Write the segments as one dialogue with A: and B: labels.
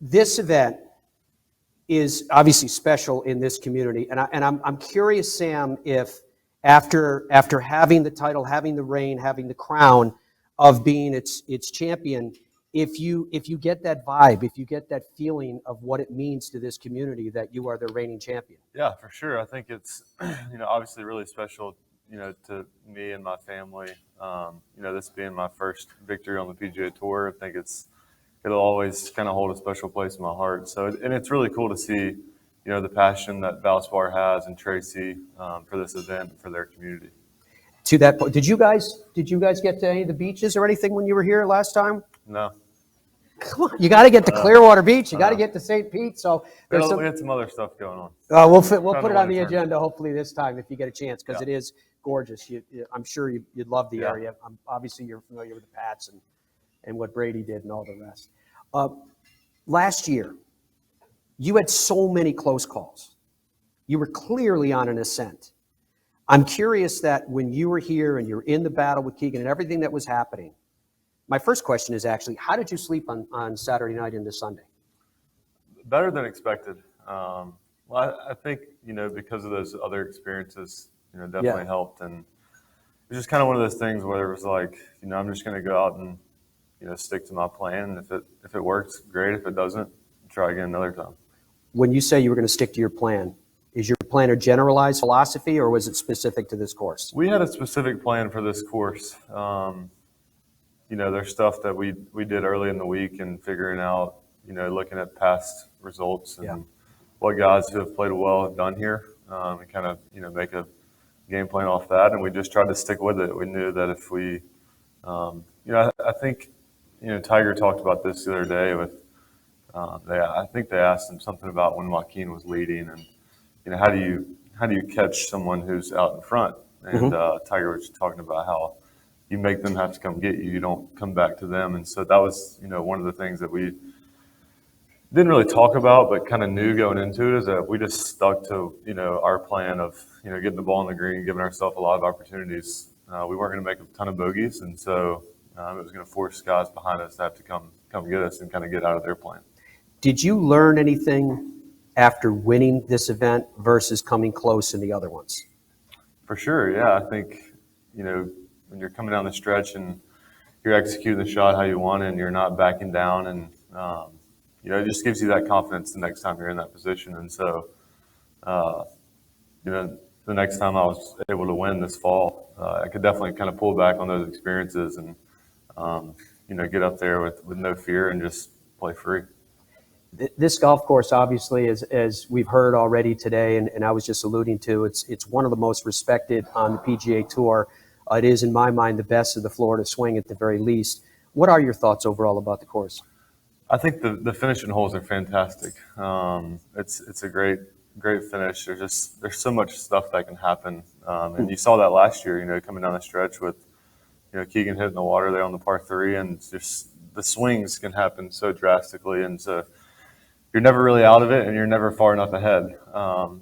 A: This event is obviously special in this community, and I'm curious, Sam, if after having the title, having the reign, having the crown of being its champion, if you get that vibe, if you get that feeling of what it means to this community that you are the reigning champion.
B: Yeah, for sure. I think it's obviously really special to me and my family. This being my first victory on the PGA Tour, I think it'll always kind of hold a special place in my heart. So, and it's really cool to see, the passion that Valspar has and Tracy for this event and for their community.
A: To that point, did you guys get to any of the beaches or anything when you were here last time?
B: No.
A: Come on, you got to get to Clearwater Beach. You got to get to St. Pete. So
B: we had some other stuff going on.
A: We'll put it on the agenda hopefully this time if you get a chance, because it is gorgeous. I'm sure you'd love the area. Obviously, you're familiar with the Pats and what Brady did and all the rest. Last year, you had so many close calls. You were clearly on an ascent. I'm curious that when you were here and you're in the battle with Keegan and everything that was happening, my first question is actually, how did you sleep on Saturday night into Sunday?
B: Better than expected. Well, I think, because of those other experiences, definitely helped. And it was just kind of one of those things where it was like, I'm just going to go out and, stick to my plan. If it works, great. If it doesn't, try again another time.
A: When you say you were going to stick to your plan, is your plan a generalized philosophy or was it specific to this course?
B: We had a specific plan for this course. There's stuff that we did early in the week and figuring out, looking at past results and what guys who have played well have done here, and kind of, make a game plan off that. And we just tried to stick with it. We knew that if we, I think, Tiger talked about this the other day with, I think they asked him something about when Joaquin was leading and, how do you catch someone who's out in front? And Tiger was talking about how you make them have to come get you. You don't come back to them. And so that was, one of the things that we didn't really talk about, but kind of knew going into it, is that we just stuck to, our plan of, getting the ball in the green, giving ourselves a lot of opportunities. We weren't going to make a ton of bogeys. And so it was going to force guys behind us to have to come get us and kind of get out of their plan.
A: Did you learn anything after winning this event versus coming close in the other ones?
B: For sure. Yeah. I think, when you're coming down the stretch and you're executing the shot how you want it and you're not backing down, and it just gives you that confidence the next time you're in that position. And so, the next time I was able to win this fall, I could definitely kind of pull back on those experiences and, get up there with no fear and just play free.
A: This golf course, obviously, as we've heard already today, and I was just alluding to, it's one of the most respected on the PGA Tour. It is, in my mind, the best of the Florida swing at the very least. What are your thoughts overall about the course?
B: I think the finishing holes are fantastic. It's a great finish. There's so much stuff that can happen, and you saw that last year. Coming down the stretch with Keegan hitting the water there on the par 3, and just the swings can happen so drastically, and so you're never really out of it, and you're never far enough ahead,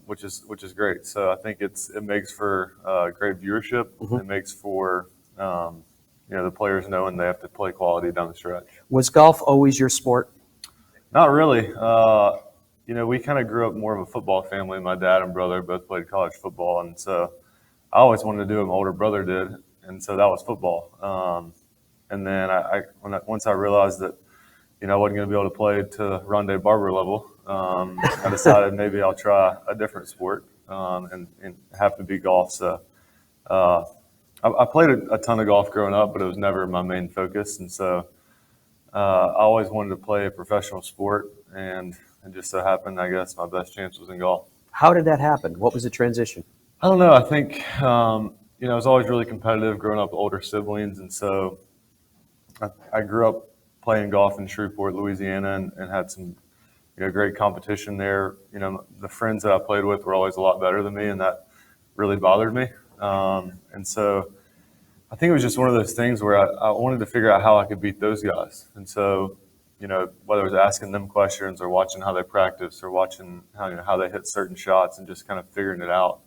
B: which is great. So I think it makes for great viewership. It makes for the players knowing they have to play quality down the stretch.
A: Was golf always your sport?
B: Not really. We kind of grew up more of a football family. My dad and brother both played college football, and so I always wanted to do what my older brother did, and so that was football. And then once I realized that I wasn't going to be able to play to Rondé Barber level, I decided maybe I'll try a different sport and have to be golf. So I played a ton of golf growing up, but it was never my main focus. And so I always wanted to play a professional sport, and it just so happened, I guess, my best chance was in golf.
A: How did that happen? What was the transition?
B: I don't know. I think, I was always really competitive growing up with older siblings. And so I grew up playing golf in Shreveport, Louisiana, and had some great competition there. The friends that I played with were always a lot better than me, and that really bothered me. And so I think it was just one of those things where I wanted to figure out how I could beat those guys. And so, whether it was asking them questions or watching how they practice or watching how they hit certain shots and just kind of figuring it out.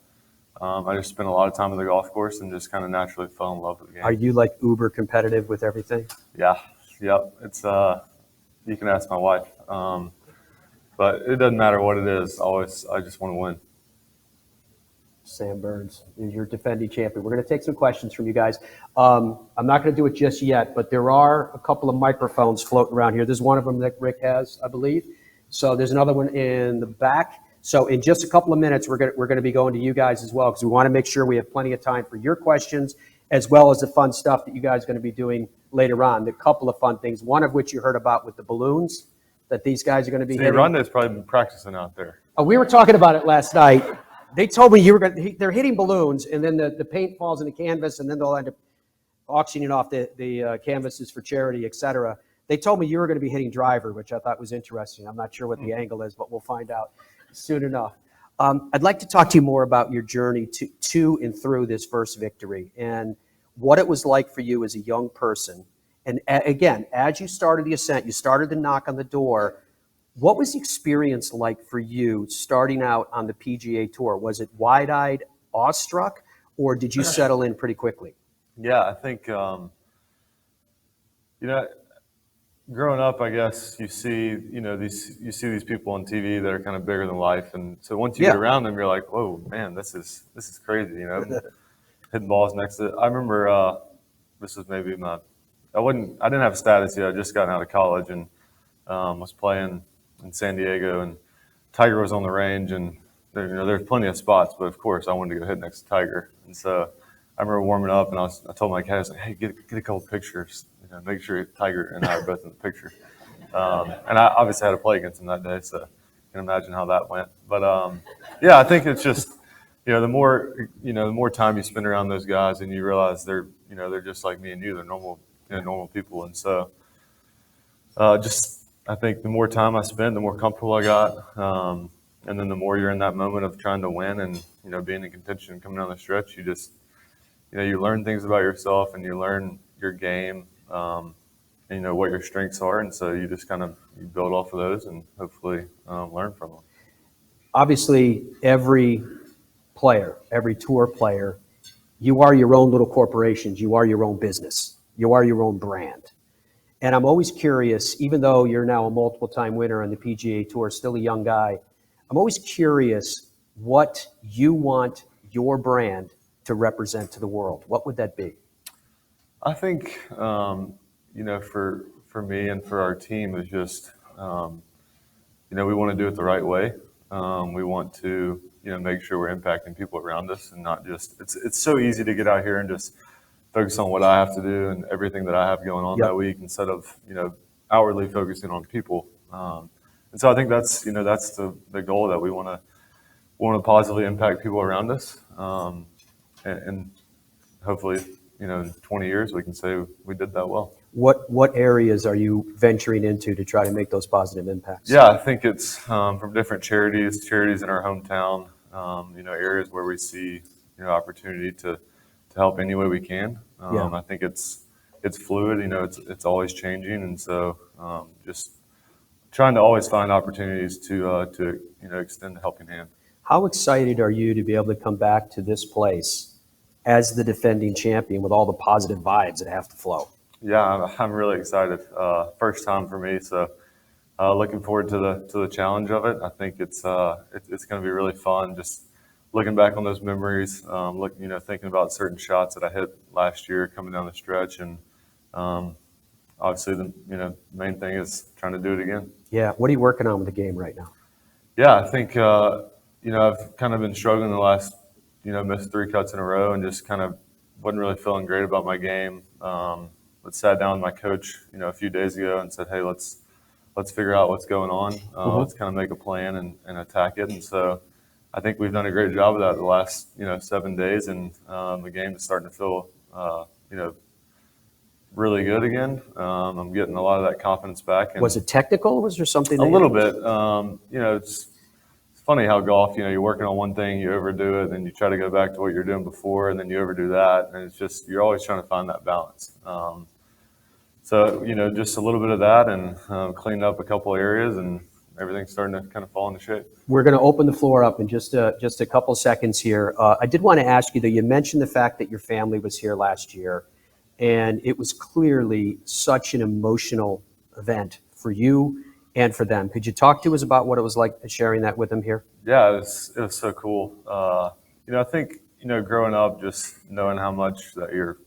B: I just spent a lot of time on the golf course and just kind of naturally fell in love with the game.
A: Are you like uber competitive with everything?
B: Yeah. Yep. It's you can ask my wife. but it doesn't matter what it is. I just want to win.
A: Sam Burns is your defending champion. We're going to take some questions from you guys. I'm not going to do it just yet, but there are a couple of microphones floating around here. There's one of them that Rick has, I believe. So there's another one in the back. So in just a couple of minutes, we're going to be going to you guys as well, because we want to make sure we have plenty of time for your questions, as well as the fun stuff that you guys are going to be doing later on. The couple of fun things, one of which you heard about with the balloons that these guys are going to be hitting.
B: Ronda's probably been practicing out there.
A: We were talking about it last night. They told me they're hitting balloons, and then the paint falls in the canvas, and then they'll end up auctioning off the canvases for charity, et cetera. They told me you were going to be hitting driver, which I thought was interesting. I'm not sure what the angle is, but we'll find out soon enough. I'd like to talk to you more about your journey to and through this first victory, and what it was like for you as a young person. And again, as you started the ascent, you started to knock on the door. What was the experience like for you starting out on the PGA Tour? Was it wide-eyed, awestruck, or did you settle in pretty quickly?
B: Yeah, I think, growing up, I guess you see these people on TV that are kind of bigger than life, and so once you get around them, you're like, whoa, man, this is crazy, hitting balls next to. I remember this was maybe I didn't have status yet. I just gotten out of college and was playing in San Diego, and Tiger was on the range, and there's plenty of spots, but of course I wanted to go hit next to Tiger, and so I remember warming up, and I told my caddy, I was like, hey, get a couple pictures, make sure Tiger and I are both in the picture, and I obviously had to play against him that day, so you can imagine how that went. But I think it's just the more time you spend around those guys, and you realize they're just like me and you, they're normal people, and so I think the more time I spent, the more comfortable I got. And then the more you're in that moment of trying to win and, being in contention coming down the stretch, you just, you learn things about yourself and you learn your game, and what your strengths are. And so you just you build off of those and hopefully learn from them.
A: Obviously, every player, every tour player, you are your own little corporations. You are your own business. You are your own brand. And I'm always curious, even though you're now a multiple-time winner on the PGA Tour, still a young guy, I'm always curious what you want your brand to represent to the world. What would that be?
B: I think, for me and for our team is just, we want to do it the right way. We want to, make sure we're impacting people around us and not just, it's so easy to get out here and just focus on what I have to do and everything that I have going on that week instead of, outwardly focusing on people. And so I think that's the goal, that we want to positively impact people around us. And hopefully, in 20 years, we can say we did that well.
A: What areas are you venturing into to try to make those positive impacts?
B: Yeah, I think it's from different charities in our hometown, areas where we see, opportunity to help any way we can. I think it's fluid, it's always changing. And so just trying to always find opportunities to extend a helping hand.
A: How excited are you to be able to come back to this place as the defending champion with all the positive vibes that have to flow?
B: Yeah, I'm really excited. First time for me, so looking forward to the challenge of it. I think it's going to be really fun. Just looking back on those memories, thinking about certain shots that I hit last year coming down the stretch, and obviously the main thing is trying to do it again.
A: Yeah, what are you working on with the game right now?
B: Yeah, I think I've kind of been struggling the last missed 3 cuts in a row and just kind of wasn't really feeling great about my game. But sat down with my coach a few days ago and said, hey, let's figure out what's going on. Let's kind of make a plan and attack it. And so I think we've done a great job of that the last 7 days, and the game is starting to feel really good again. I'm getting a lot of that confidence back. And
A: was it technical? Was there something?
B: A little bit. It's funny how golf, you're working on one thing, you overdo it, then you try to go back to what you're doing before, and then you overdo that, and it's just you're always trying to find that balance. So just a little bit of that, and cleaned up a couple areas, and everything's starting to kind of fall into shape. We're
A: going to open the floor up in just a couple seconds here. I did want to ask you, though, you mentioned the fact that your family was here last year, and it was clearly such an emotional event for you and for them. Could you talk to us about what it was like sharing that with them here?
B: Yeah, it was so cool. I think, growing up, just knowing how much that your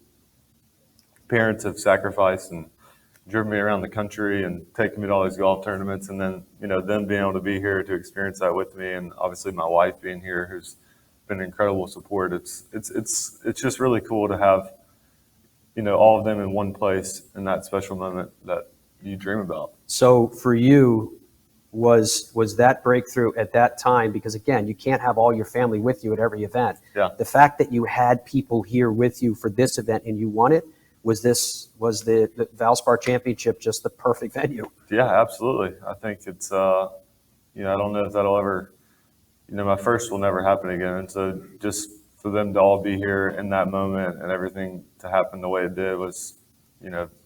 B: parents have sacrificed and driven me around the country and taken me to all these golf tournaments, and then, them being able to be here to experience that with me, and obviously my wife being here, who's been incredible support. It's just really cool to have, all of them in one place in that special moment that you dream about.
A: So for you, was that breakthrough at that time? Because again, you can't have all your family with you at every event.
B: Yeah.
A: The fact that you had people here with you for this event and you won it, was the Valspar Championship just the perfect venue?
B: Yeah, absolutely. I think it's, I don't know if that'll ever, my first will never happen again. And so just for them to all be here in that moment and everything to happen the way it did was,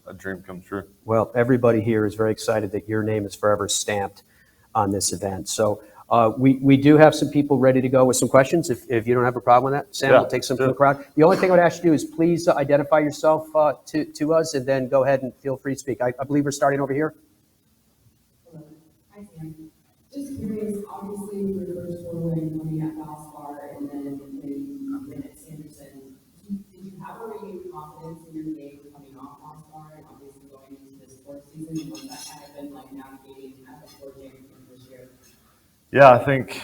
B: a dream come true.
A: Well, everybody here is very excited that your name is forever stamped on this event. So we do have some people ready to go with some questions. If you don't have a problem with that, Sam, we'll take some from the crowd. The only thing I would ask you to do is please identify yourself to us, and then go ahead and feel free to speak. I believe we're starting over here.
C: Hello. Hi, Sam. Just curious, obviously, with your first tour win coming at Valspar and then when win at Sanderson, did you have a renewed confidence in your game coming off Valspar and obviously going into this fourth season? Was that kind of been like navigating at the tour game this year?
B: Yeah, I think,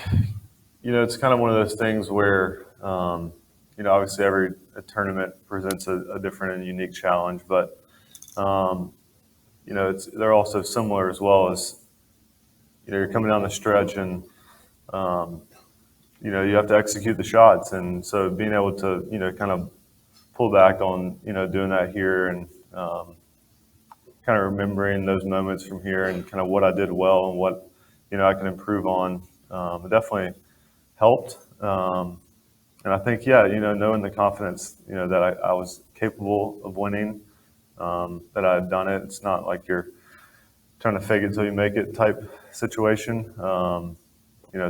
B: it's kind of one of those things where, obviously every tournament presents a different and unique challenge, but, they're also similar as well as, you're coming down the stretch and, you have to execute the shots. And so being able to, kind of pull back on, doing that here and kind of remembering those moments from here and kind of what I did well and what, I can improve on, it definitely helped. And I think, knowing the confidence, that I was capable of winning, that I had done it. It's not like you're trying to fake it till you make it type situation.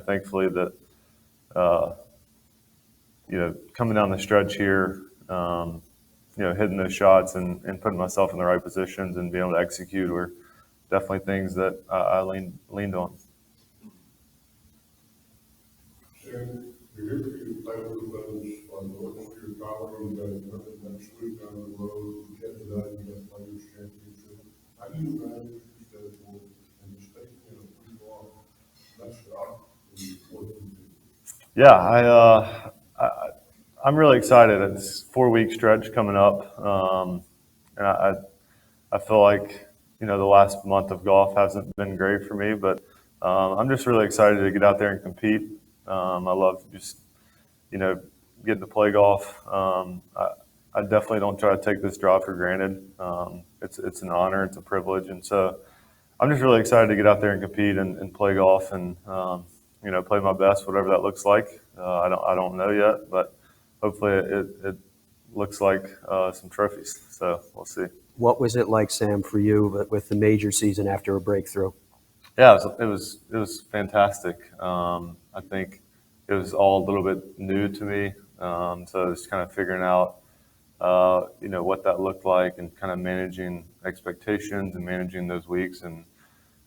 B: Thankfully that, coming down the stretch here, hitting those shots and putting myself in the right positions and being able to execute were definitely things that I leaned on.
D: And you're here to play with those on your collar, you got another next week down the road, you get to that, you got players championship. How do you manage your schedule and just taking a week off? That's what you do.
B: Yeah, I'm really excited. It's a 4-week stretch coming up, and I feel like the last month of golf hasn't been great for me, but I'm just really excited to get out there and compete. I love just getting to play golf. I definitely don't try to take this job for granted. It's an honor, it's a privilege, and so I'm just really excited to get out there and compete and play golf and play my best, whatever that looks like. I don't know yet, but hopefully it looks like some trophies. So we'll see.
A: What was it like, Sam, for you with the major season after a breakthrough?
B: Yeah, it was fantastic. I think it was all a little bit new to me, so just kind of figuring out what that looked like and kind of managing expectations and managing those weeks and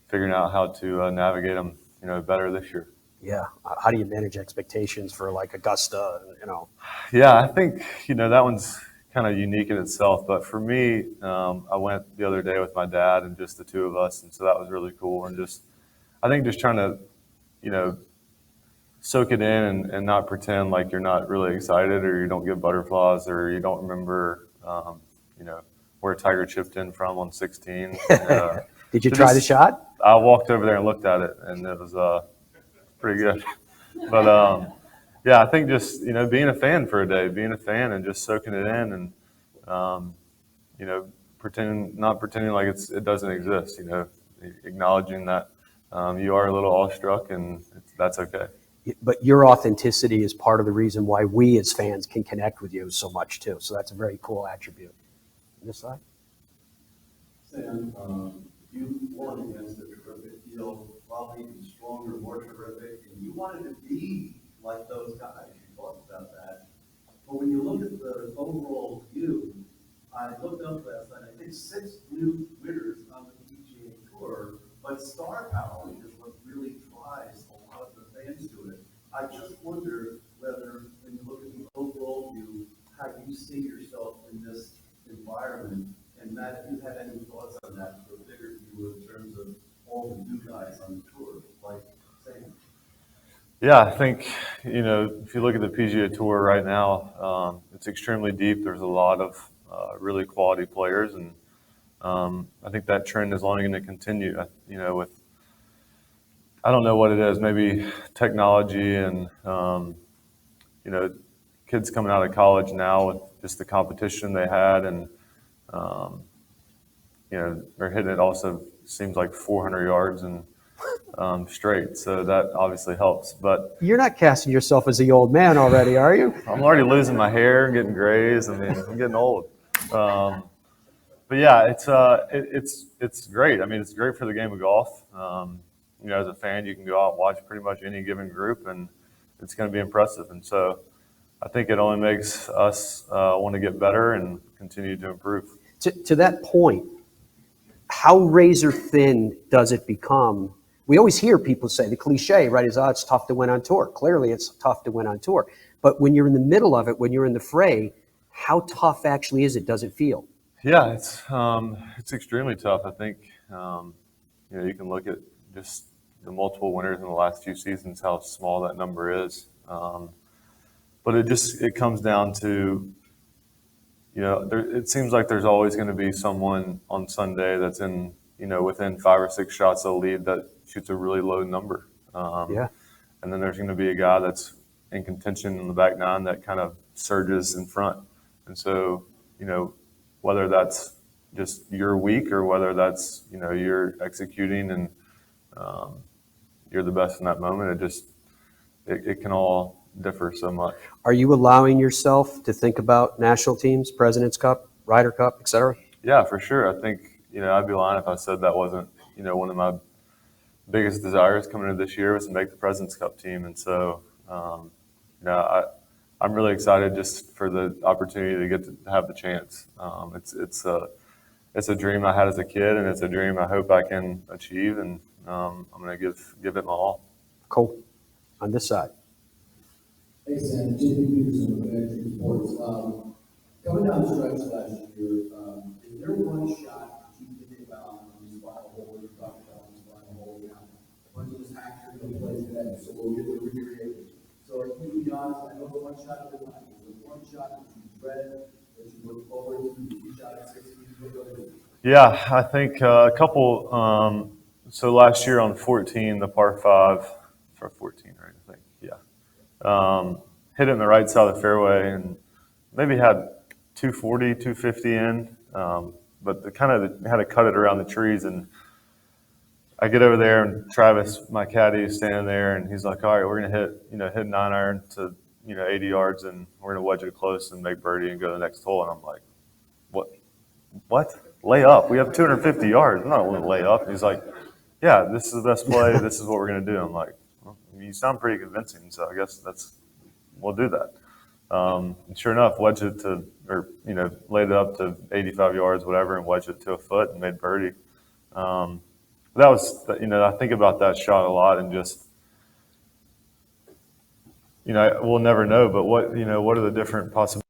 B: figuring out how to navigate them better this year.
A: Yeah. How do you manage expectations for like Augusta?
B: Yeah, I think that one's kind of unique in itself. But for me, I went the other day with my dad and just the two of us, and so that was really cool. And I think just trying to soak it in and not pretend like you're not really excited or you don't get butterflies or you don't remember where Tiger chipped in from on 16.
A: Did you try the shot?
B: I walked over there and looked at it, and it was pretty good. But yeah, I think just being a fan for a day, being a fan and just soaking it in, and not pretending like it doesn't exist. Acknowledging that you are a little awestruck, and that's okay.
A: But your authenticity is part of the reason why we as fans can connect with you so much too. So that's a very cool attribute. This side.
E: Sam, you won against a terrific field, probably even stronger, more terrific, and you wanted to be like those guys. You talked about that. But when you look at the overall view, I looked up last night, I think 6 new winners on the PGA Tour But star power is what really drives a lot of the fans to it. I just wonder whether, when you look at the overall view, how you see yourself in this environment, and Matt, if you had any thoughts on that, for a bigger view in terms of all the new guys on the tour, like Sam.
B: Yeah, I think, if you look at the PGA Tour right now, it's extremely deep. There's a lot of really quality players, and I think that trend is only going to continue. With I don't know what it is, maybe technology and kids coming out of college now with just the competition they had, and they're hitting it also seems like 400 yards and straight, so that obviously helps. But
A: You're not casting yourself as the old man already, are you?
B: I'm already losing my hair, getting grays. I mean, I'm getting old. But yeah, it's great. I mean, it's great for the game of golf. As a fan, you can go out and watch pretty much any given group, and it's going to be impressive. And so, I think it only makes us want to get better and continue to improve.
A: To that point, how razor thin does it become? We always hear people say the cliche, right, is, it's tough to win on tour. Clearly, it's tough to win on tour. But when you're in the middle of it, when you're in the fray, how tough actually is it? Does it feel?
B: Yeah, it's extremely tough. I think you can look at just the multiple winners in the last few seasons, how small that number is. But it comes down to, it seems like there's always going to be someone on Sunday that's in, within 5 or 6 shots of the lead that shoots a really low number.
A: Yeah.
B: And then there's going to be a guy that's in contention in the back nine that kind of surges in front. And so, whether that's just your week or whether that's, you're executing and you're the best in that moment, it can all differ so much.
A: Are you allowing yourself to think about national teams, President's Cup, Ryder Cup, et cetera?
B: Yeah, for sure. I think, I'd be lying if I said that wasn't, one of my biggest desires coming into this year was to make the President's Cup team. And so, I'm really excited just for the opportunity to get to have the chance. It's a dream I had as a kid, and it's a dream I hope I can achieve, and I'm going to give it my all.
A: Cool. On this side.
F: Hey Sam, Jimmy Peterson with Energy Sports. Coming down the stretch last year, is there one shot that you think about on this final hole? You talked about on this final hole now. When this actor in place today, so we'll get to recreate. So if you be honest, I know the one shot at a time. Is there one shot that you dread, that you look forward to, you shot at 16?
B: Yeah, I think a couple. So last year on 14, the par 5, for 14, right? I think, yeah. Hit it in the right side of the fairway and maybe had 240, 250 in, but had to cut it around the trees. And I get over there, and Travis, my caddy, is standing there, and he's like, "All right, we're gonna hit 9-iron to 80 yards, and we're gonna wedge it close and make birdie and go to the next hole." And I'm like, "What? Lay up? We have 250 yards. I'm not going to lay up." And he's like, "Yeah, this is the best play. This is what we're going to do." I'm like, "Well, you sound pretty convincing, so I guess we'll do that." And sure enough, laid it up to 85 yards, whatever, and wedged it to a foot and made birdie. That was, I think about that shot a lot, and just, we'll never know, but what are the different possibilities?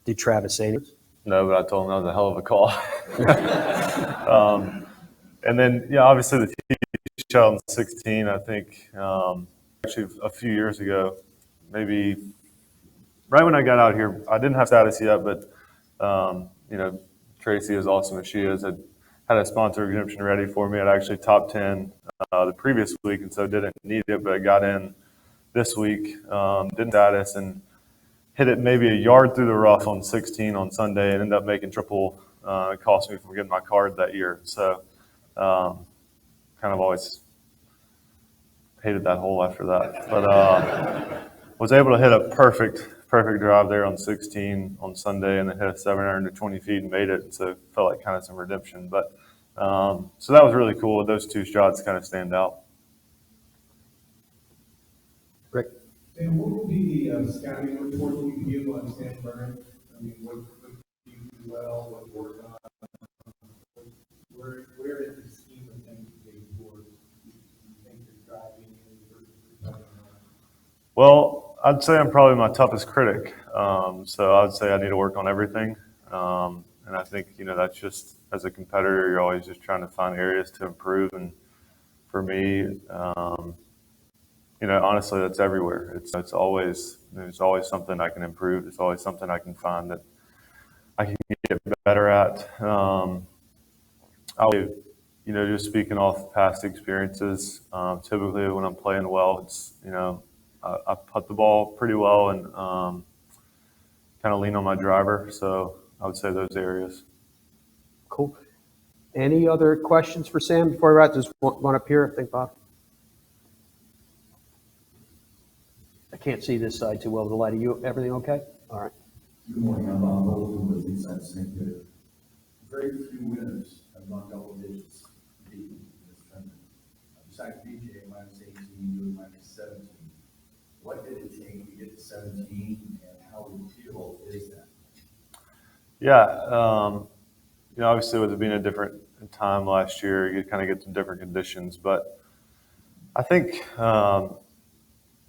A: Did Travis say anything?
B: No, but I told him that was a hell of a call. And then, obviously the tee shot in 16, I think, actually a few years ago, maybe right when I got out here, I didn't have status yet, but, Tracy, as awesome as she is, had a sponsor exemption ready for me. I'd actually top 10 the previous week, and so didn't need it, but I got in this week, didn't status, and hit it maybe a yard through the rough on 16 on Sunday, and ended up making triple. It cost me from getting my card that year. So kind of always hated that hole after that. But was able to hit a perfect drive there on 16 on Sunday, and then hit a 7-iron to 20 feet and made it. So it felt like kind of some redemption. But so that was really cool. Those two shots kind of stand out.
A: Rick?
D: Sam, what will be the scouting report that you give on Sam Byrne? I mean, what do you do
E: well, what you work on? Where in the scheme of things moving forward, you think you're driving in versus driving on?
B: Well, I'd say I'm probably my toughest critic. So I would say I need to work on everything. And I think, that's just, as a competitor, you're always just trying to find areas to improve. And for me, honestly, that's everywhere. It's always, there's always something I can improve. There's always something I can find that I can get better at. Just speaking off past experiences, typically when I'm playing well, it's, I putt the ball pretty well and kind of lean on my driver. So I would say those areas.
A: Cool. Any other questions for Sam before we wrap? Just one up here, I think, Bob. I can't see this side too well with the light. Are you, everything okay? All right.
G: Good morning, I'm Bob Bolton with Eastside St. Peter. Very few winners have gone double digits deep in this tournament. Besides BJ, -18, you were -17. What did it take to get to 17, and how repeatable is that?
B: Yeah. Obviously with it being a different time last year, you kind of get some different conditions, but I think, I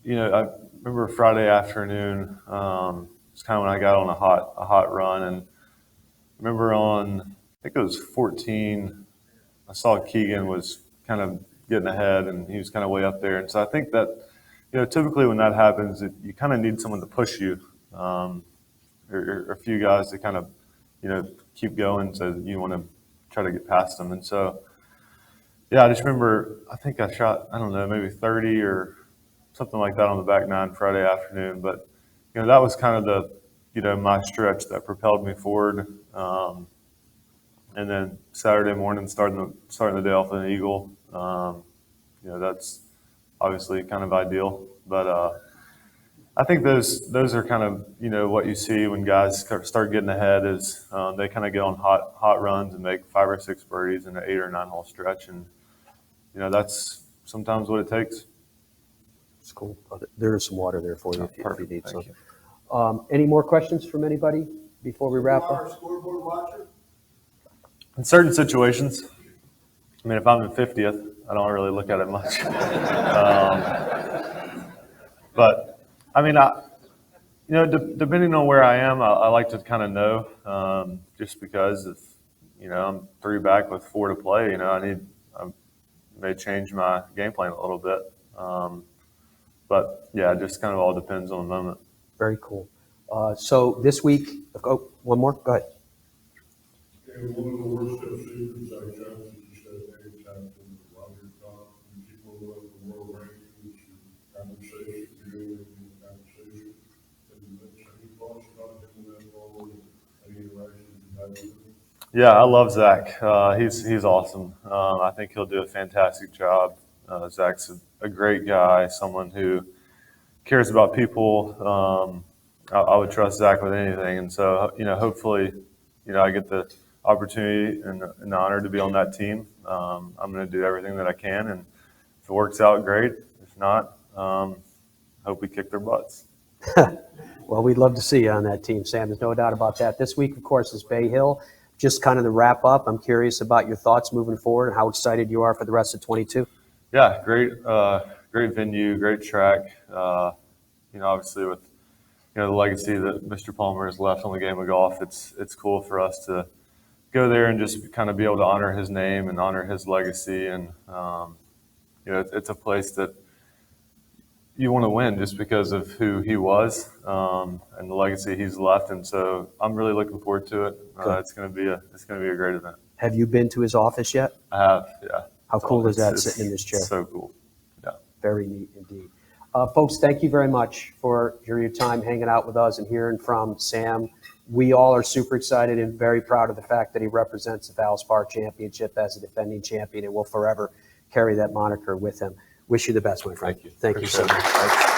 B: remember Friday afternoon, it's kind of when I got on a hot run, and I remember I think it was 14, I saw Keegan was kind of getting ahead and he was kind of way up there. And so I think that, typically when that happens, you kind of need someone to push you, or a few guys to kind of, keep going so that you want to try to get past them. And so, yeah, I just remember, I think I shot, I don't know, maybe 30 or something like that on the back nine Friday afternoon. But, that was kind of the, my stretch that propelled me forward. And then Saturday morning, starting the day off with an eagle, that's obviously kind of ideal. But I think those are kind of, what you see when guys start getting ahead is they kind of get on hot runs and make 5 or 6 birdies in an 8 or 9 hole stretch. And, that's sometimes what it takes.
A: It's cool. There is some water there for you if you need
B: Thank
A: some.
B: you.
A: Any more questions from anybody before we wrap
E: Our
A: up?
E: scoreboard watcher?
B: In certain situations, I mean, if I'm in 50th, I don't really look at it much. But I mean, depending on where I am, I like to kind of know, just because if, I'm 3 back with 4 to play, I may change my game plan a little bit. But yeah, it just kind of all depends on the moment.
A: Very cool. So this week, one more, go ahead.
D: And one of the worst stuff secrets I found is you said any time from the Roger Top, and people who have the world rankings, compensation, viewing, compensation. And any thoughts about him in that role, any interactions you had with him?
B: Yeah, I love Zach. He's awesome. I think he'll do a fantastic job. Zach's a great guy, someone who cares about people. I would trust Zach with anything. And so, hopefully, I get the opportunity and the honor to be on that team. I'm going to do everything that I can. And if it works out, great. If not, hope we kick their butts.
A: Well, we'd love to see you on that team, Sam. There's no doubt about that. This week, of course, is Bay Hill. Just kind of the wrap up. I'm curious about your thoughts moving forward and how excited you are for the rest of 22.
B: Yeah, great venue, great track. Obviously with the legacy that Mr. Palmer has left on the game of golf, it's cool for us to go there and just kind of be able to honor his name and honor his legacy. And it's a place that you want to win just because of who he was and the legacy he's left. And so I'm really looking forward to it. It's going to be a great event.
A: Have you been to his office yet?
B: I have, yeah.
A: How cool is that sitting in this chair?
B: So cool. Yeah.
A: Very neat indeed. Folks, thank you very much for your time hanging out with us and hearing from Sam. We all are super excited and very proud of the fact that he represents the Valspar Championship as a defending champion and will forever carry that moniker with him. Wish you the best, my friend.
B: Thank you.
A: Thank you so
B: Appreciate
A: much.
B: it.